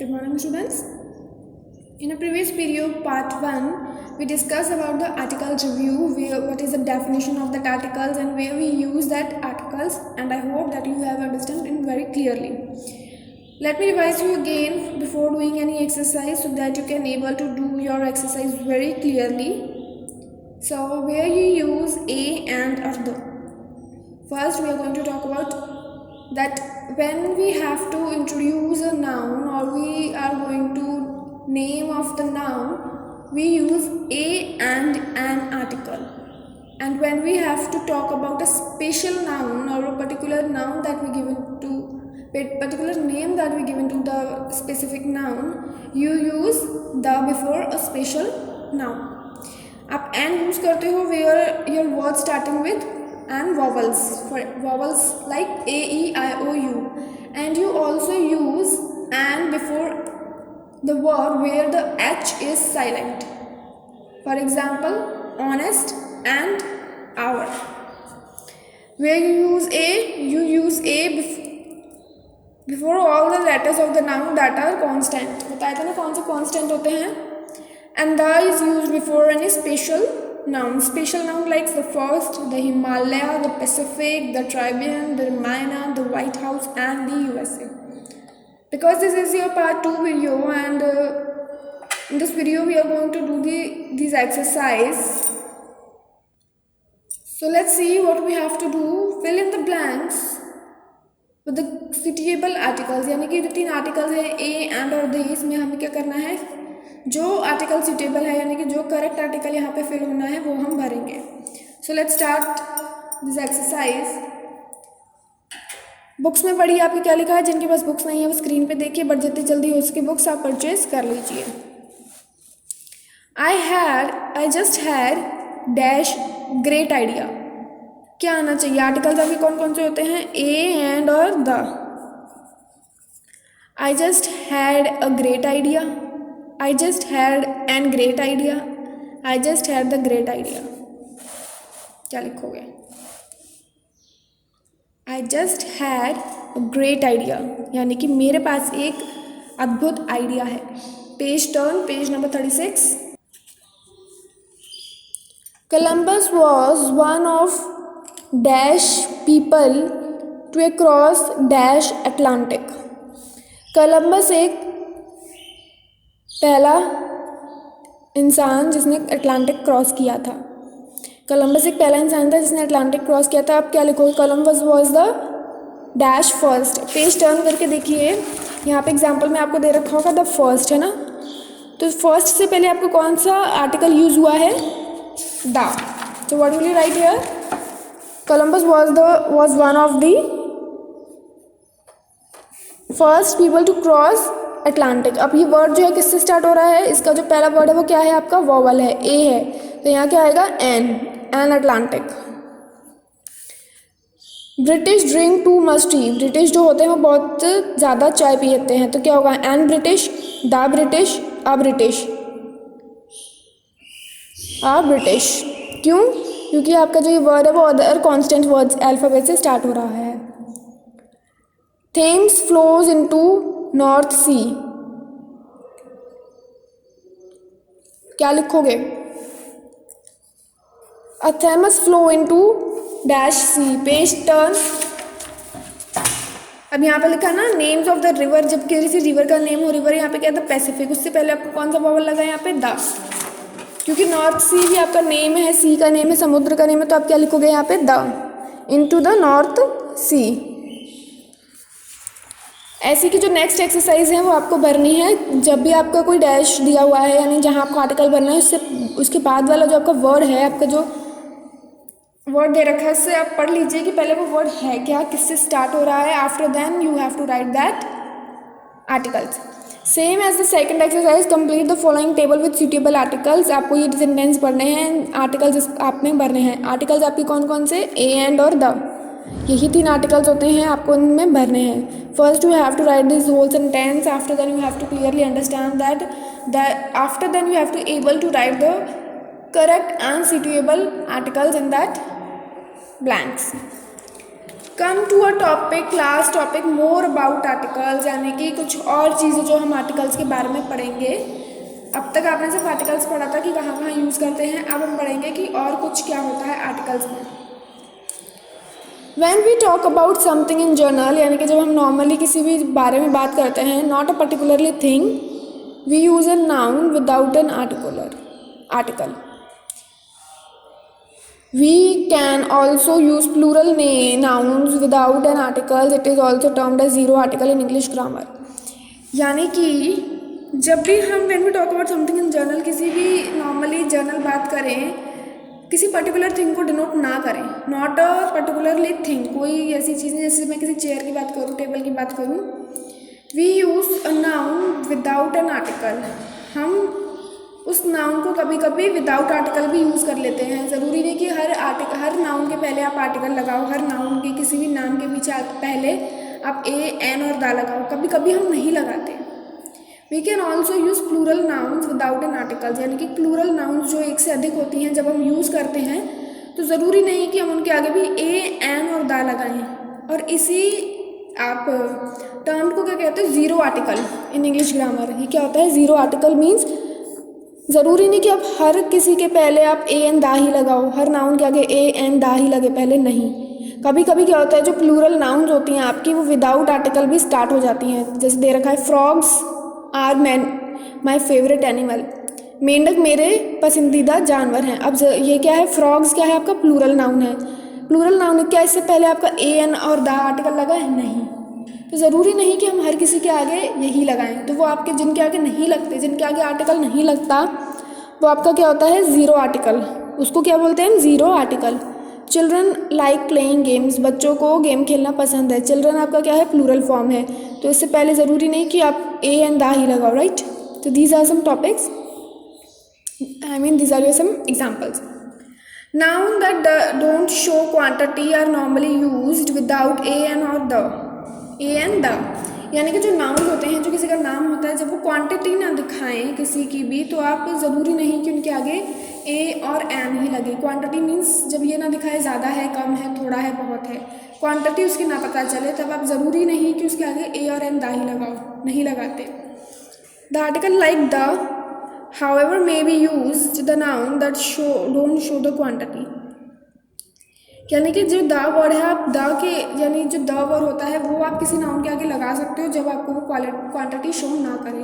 Good morning, students. In a previous video, part 1, we discussed about the articles review, what is the definition of that articles and where we use that articles, and I hope that you have understood it very clearly. Let me revise you again before doing any exercise so that you can able to do your exercise very clearly. So where you use a and or the. First we are going to talk about that when we have to introduce a noun or we are going to name of the noun, we use a and an article. And when we have to talk about a special noun or a particular noun that we given to particular name that we given to the specific noun, you use the before a special noun. आप and use करते हो where your word starting with and vowels, for vowels like a, e, I, o, u, and you also use and before the word where the h is silent. For example, honest and hour. Where you use a before all the letters of the noun that are constant. बताया था ना कौन से constant होते हैं. And the is used before any special noun. Special noun like the first, the Himalaya, the Pacific, the Tribune, the Ramayana, the White House, and the USA. Because this is your part 2 video, and in this video we are going to do these exercise. So let's see what we have to do. Fill in the blanks with the suitable articles. यानी कि जो 3 articles हैं a and और the, इसमें हमें क्या करना है, जो आर्टिकल सुटेबल है यानी कि जो करेक्ट आर्टिकल यहाँ पे फिल होना है वो हम भरेंगे. So let's start this exercise. Books में पढ़िए आपके क्या लिखा है. जिनके पास बुक्स नहीं है वो स्क्रीन पे देखिए, बट जितनी जल्दी हो सके बुक्स आप परचेज कर लीजिए. I just had dash great idea. क्या आना चाहिए. आर्टिकल्स अभी कौन कौन से होते हैं, ए एंड और the. I just had a great idea. I just had an great idea. I just had the great idea. क्या लिखोगे. I just had a great idea यानी कि मेरे पास एक अद्भुत आइडिया है. Page turn, page number 36. Columbus was one of dash people to cross dash Atlantic. Columbus एक पहला इंसान जिसने अटलांटिक क्रॉस किया था. कोलंबस एक पहला इंसान था जिसने अटलांटिक क्रॉस किया था. अब क्या लिखोगे. Columbus was the dash first. Page turn करके देखिए, यहाँ पे एग्जांपल में आपको दे रखा होगा द फर्स्ट, है ना. तो फर्स्ट से पहले आपको कौन सा आर्टिकल यूज हुआ है, द. तो what will you write here. Columbus was one of the first people to cross Atlantic. अब ये वर्ड जो है किससे स्टार्ट हो रहा है, इसका जो पहला वर्ड है वो क्या है आपका, वोवल है, ए है. तो यहाँ क्या आएगा, an Atlantic. British drink too much tea. British जो होते हैं वो बहुत ज़्यादा चाय पीते हैं. तो क्या होगा, an British, the British, a British. A British क्यों, क्योंकि आपका जो ये वर्ड है वो अदर कॉन्स्टेंट वर्ड्स अल्फ़ाबेट से स्टार्ट हो रहा है. Thames flows into North Sea. क्या लिखोगे. A Thames flow into dash sea. Page turn. अब यहाँ पे लिखा ना नेम्स ऑफ द रिवर. जब किसी रिवर का नेम हो, रिवर यहाँ पे क्या था, पैसिफिक. उससे पहले आपको कौन सा वॉवल लगा है यहाँ पे, द. क्योंकि नॉर्थ सी भी आपका नेम है, सी का नेम है, समुद्र का नेम है. तो आप क्या लिखोगे यहाँ पे, द इनटू द नॉर्थ सी. ऐसी की जो नेक्स्ट एक्सरसाइज है वो आपको भरनी है. जब भी आपका कोई डैश दिया हुआ है यानी जहाँ आपको आर्टिकल भरना है, उससे उसके बाद वाला जो आपका वर्ड है, आपका जो वर्ड दे रखा है उससे आप पढ़ लीजिए कि पहले वो वर्ड है क्या, किससे स्टार्ट हो रहा है. After then you have to write that articles. Same as the second exercise, complete the following table with suitable articles. आपको ये सेंटेंस पढ़ने हैं, आर्टिकल्स आप में भरने हैं. आर्टिकल्स आपकी कौन कौन से, ए एंड और द. यही 3 आर्टिकल्स होते हैं, आपको इनमें भरने हैं. First you have to write this whole sentence. After then you have to clearly understand that after then you have to able to write the correct and suitable articles in that blanks. Come to a topic, class topic more about articles, यानी कि कुछ और चीज़ें जो हम articles के बारे में पढ़ेंगे। अब तक आपने सिर्फ आर्टिकल्स पढ़ा था कि कहाँ कहाँ यूज़ करते हैं, अब हम पढ़ेंगे कि और कुछ क्या होता है आर्टिकल्स में। When we talk about something in general, यानी कि जब हम नॉर्मली किसी भी बारे में बात करते हैं, not a particularly thing, we use a noun without an article. We can also use plural nouns without an article. It is also termed as zero article in English grammar. यानी कि जब भी हम when we talk about something in general, किसी भी normally general बात करें, किसी पर्टिकुलर थिंग को डिनोट ना करें, नॉट अ पर्टिकुलरली थिंग, कोई ऐसी चीज़ नहीं, जैसे मैं किसी चेयर की बात करूँ, टेबल की बात करूँ, we use a noun without an article. हम उस नाउन को कभी कभी विदाउट आर्टिकल भी यूज़ कर लेते हैं. ज़रूरी नहीं कि हर नाउन के पहले आप आर्टिकल लगाओ, हर नाउन के किसी भी नाम के पीछे पहले आप ए एन और दा लगाओ, कभी कभी हम नहीं लगाते. We can also use plural nouns without an articles, यानी कि प्लूरल नाउन्स जो एक से अधिक होती हैं जब हम यूज़ करते हैं तो ज़रूरी नहीं कि हम उनके आगे भी ए एन और दा लगाएं. और इसी आप टर्म को क्या कहते हैं, zero article in English grammar. ये क्या होता है, ज़ीरो आर्टिकल मीन्स ज़रूरी नहीं कि आप हर किसी के पहले आप ए एन दा ही लगाओ, हर नाउन के आगे ए एन दा ही लगे पहले, नहीं. कभी कभी क्या होता है, जो प्लूरल नाउन्स होती हैं आपकी वो विदाउट आर्टिकल भी स्टार्ट हो जाती हैं. जैसे दे रखा है, frogs are my favourite animal, मेंढक मेरे पसंदीदा जानवर हैं. अब ये क्या है, फ्रॉग्स क्या है आपका, प्लूरल नाउन है. प्लूरल नाउन क्या इससे पहले आपका ए एन और दा आर्टिकल लगा है, नहीं. तो ज़रूरी नहीं कि हम हर किसी के आगे यही लगाएं. तो वो आपके जिनके आगे नहीं लगते, जिनके आगे आर्टिकल नहीं लगता, वो आपका क्या होता है, ज़ीरो आर्टिकल. उसको क्या बोलते हैं, zero article. Children like playing games, बच्चों को गेम खेलना पसंद है. चिल्ड्रन आपका क्या है, प्लूरल फॉर्म है, तो इससे पहले ज़रूरी नहीं कि आप ए एंड दा ही लगाओ, राइट. तो these are some topics, I mean these are your some examples. Noun that don't show quantity are normally used without a an और द. ए एन द यानी कि जो नाउन होते हैं, जो किसी का नाम होता है, जब वो क्वांटिटी ना दिखाएं किसी की भी, तो आप ज़रूरी नहीं कि उनके आगे ए और एन ही लगे. क्वांटिटी मीन्स जब ये ना दिखाए ज़्यादा है, कम है, थोड़ा है, बहुत है, क्वांटिटी उसकी ना पता चले, तब आप ज़रूरी नहीं कि उसके आगे ए और एन दा ही लगाओ, नहीं लगाते. The article like the however may be used the noun that don't show the quantity. यानी कि जो द वर्ड है, आप द के यानी जो द वर्ड होता है वो आप किसी नाउन के आगे लगा सकते हो जब आपको वो क्वांटिटी शो ना करे.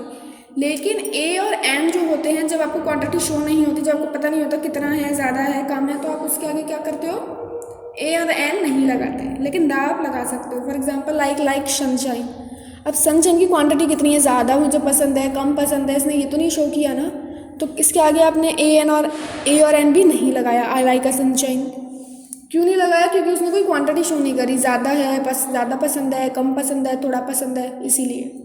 लेकिन ए और एन जो होते हैं, जब आपको क्वांटिटी शो नहीं होती, जब आपको पता नहीं होता कितना है, ज़्यादा है, कम है, तो आप उसके आगे क्या करते हो, ए और एन नहीं लगाते. लेकिन द आप लगा सकते हो. For example like sunshine. अब सनशाइन की क्वांटिटी कितनी है, ज़्यादा मुझे पसंद है, कम पसंद है, इसने ये तो नहीं शो किया ना, तो इसके आगे आपने ए और एन भी नहीं लगाया. आई लाइक अ सनशाइन क्यों नहीं लगाया, क्योंकि उसने कोई क्वांटिटी शो नहीं करी. ज़्यादा है, ज़्यादा पसंद है, कम पसंद है, थोड़ा पसंद है, इसीलिए.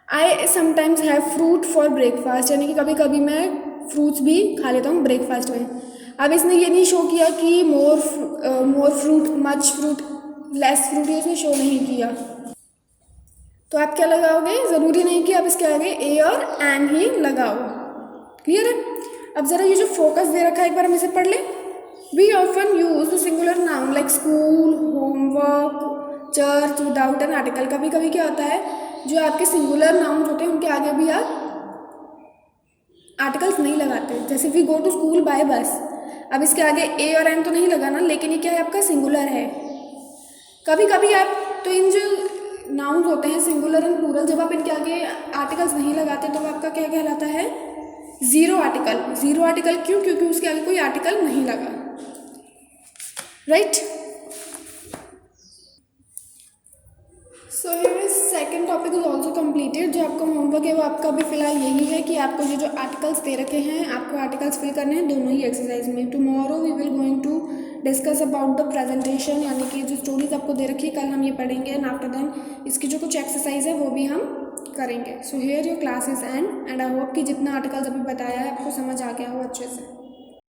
I sometimes have fruit for breakfast, यानी कि कभी कभी मैं फ्रूट्स भी खा लेता हूँ ब्रेकफास्ट में. अब इसने ये नहीं शो किया कि more fruit, much fruit, less fruit, ये इसने शो नहीं किया. तो आप क्या लगाओगे, ज़रूरी नहीं कि आप इसके आगे ए और एन ही लगाओ. क्लियर है. अब ज़रा ये जो फोकस दे रखा है, एक बार हम इसे पढ़ लें. We often use the singular noun like school, homework, church without an article. कभी कभी क्या होता है, जो आपके सिंगुलर नाउन होते हैं उनके आगे भी आप आर्टिकल्स नहीं लगाते. जैसे we go to school by bus, अब इसके आगे ए और एन तो नहीं लगाना, लेकिन ये क्या है, आपका सिंगुलर है. कभी कभी आप तो इन जो नाउन होते हैं सिंगुलर एंड प्लूरल, जब आप इनके आगे आर्टिकल्स नहीं लगाते तो आपका क्या कहलाता है, ज़ीरो आर्टिकल. ज़ीरो आर्टिकल क्यों, क्योंकि उसके आगे कोई आर्टिकल नहीं लगा, right. So here second topic is also completed. जो आपका होमवर्क है वो आपका भी फिलहाल यही है कि आपको जो आर्टिकल्स दे रखे हैं, आपको आर्टिकल्स फिल करने हैं दोनों ही एक्सरसाइज में. Tomorrow we will going to discuss about the presentation, यानी कि जो स्टोरीज आपको दे रखी है कल हम ये पढ़ेंगे, एंड आफ्टर देन इसकी जो कुछ एक्सरसाइज है वो भी हम करेंगे. So here your class is and I hope कि जितना आर्टिकल्स अभी बताया है आपको समझ आ गया हो अच्छे से.